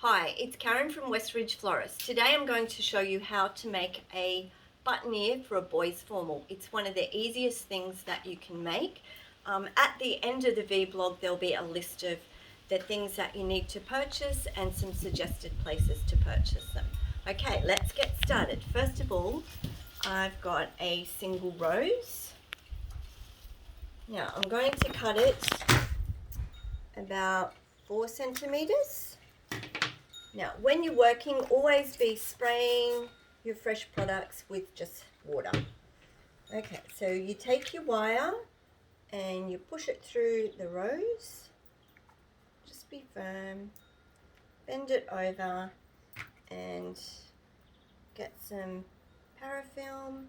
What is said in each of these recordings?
Hi, it's Karen from Westridge Florist. Today I'm going to show you how to make a button-ear for a boy's formal. It's one of the easiest things that you can make. At the end of the vlog there'll be a list of the things that you need to purchase and some suggested places to purchase them. Okay, let's get started. First of all, I've got a single rose. Now I'm going to cut it about 4 centimeters. Now, when you're working, always be spraying your fresh products with just water. Okay, so you take your wire and you push it through the rose. Just be firm. Bend it over and get some parafilm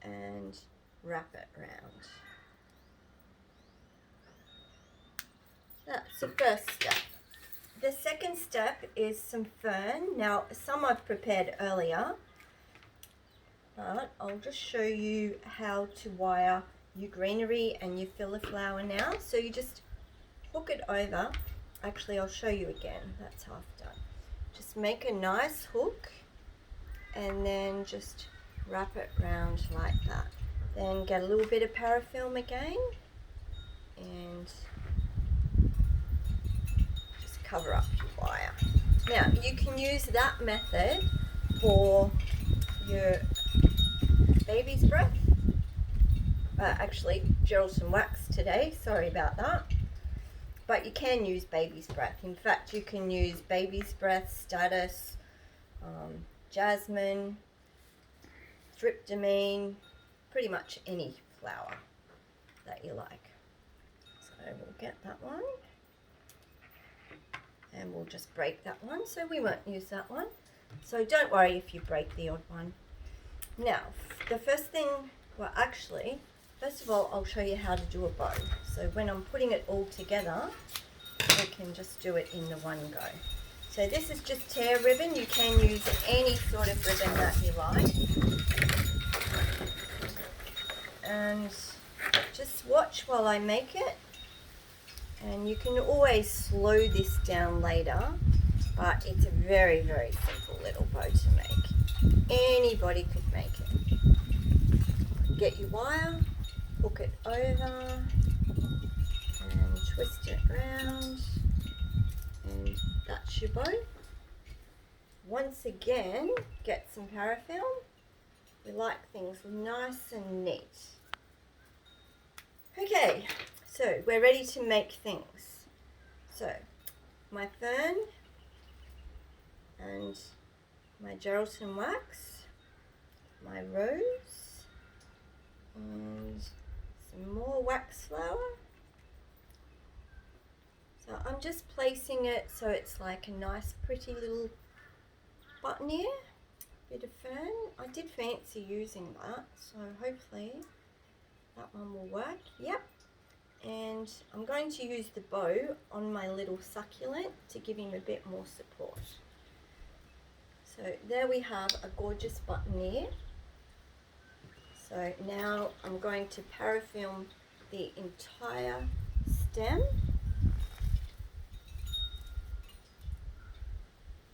and wrap it around. That's the first step. The second step is some fern. Now, some I've prepared earlier, but I'll just show you how to wire your greenery and your filler flower now. So you just hook it over. Actually, I'll show you again. That's half done. Just make a nice hook and then just wrap it around like that. Then get a little bit of parafilm again and cover up your wire. Now you can use that method for your baby's breath. Actually, Geraldton wax today, sorry about that. But you can use baby's breath. In fact, you can use baby's breath, status, jasmine, tryptamine, pretty much any flower that you like. So we'll get that one. And we'll just break that one, so we won't use that one. So don't worry if you break the odd one. Now, the first thing, well actually, first of all, I'll show you how to do a bow. So when I'm putting it all together, we can just do it in the one go. So this is just tear ribbon. You can use any sort of ribbon that you like. And just watch while I make it. And you can always slow this down later, but it's a very, very simple little bow to make. Anybody could make it. Get your wire, hook it over, and twist it around, and that's your bow. Once again, get some parafilm. We like things nice and neat. Okay. So we're ready to make things. So my fern and my Geraldton wax, my rose, and some more wax flower. So I'm just placing it so it's like a nice pretty little button ear, bit of fern. I did fancy using that, so hopefully that one will work. Yep. And I'm going to use the bow on my little succulent to give him a bit more support. So there we have a gorgeous button ear. So now I'm going to parafilm the entire stem.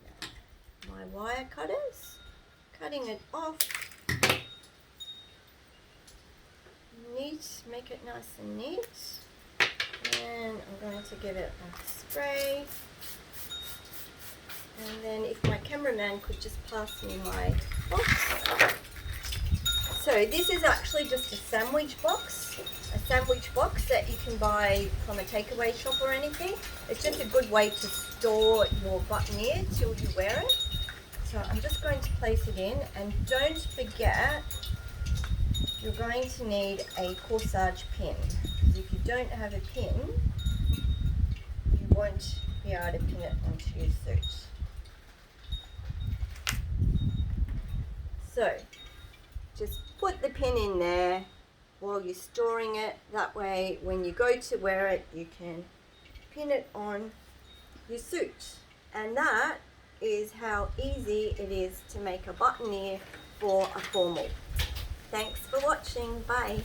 Now, my wire cutters, cutting it off. Neat, make it nice and neat, and I'm going to give it a spray, and then if my cameraman could just pass me my box. So this is actually just a sandwich box that you can buy from a takeaway shop or anything. It's just a good way to store your button ear till you wear it. So I'm just going to place it in, and don't forget you're going to need a corsage pin. If you don't have a pin, you won't be able to pin it onto your suit. So just put the pin in there while you're storing it. That way when you go to wear it, you can pin it on your suit. And that is how easy it is to make a button ear for a formal. Thanks for watching. Bye.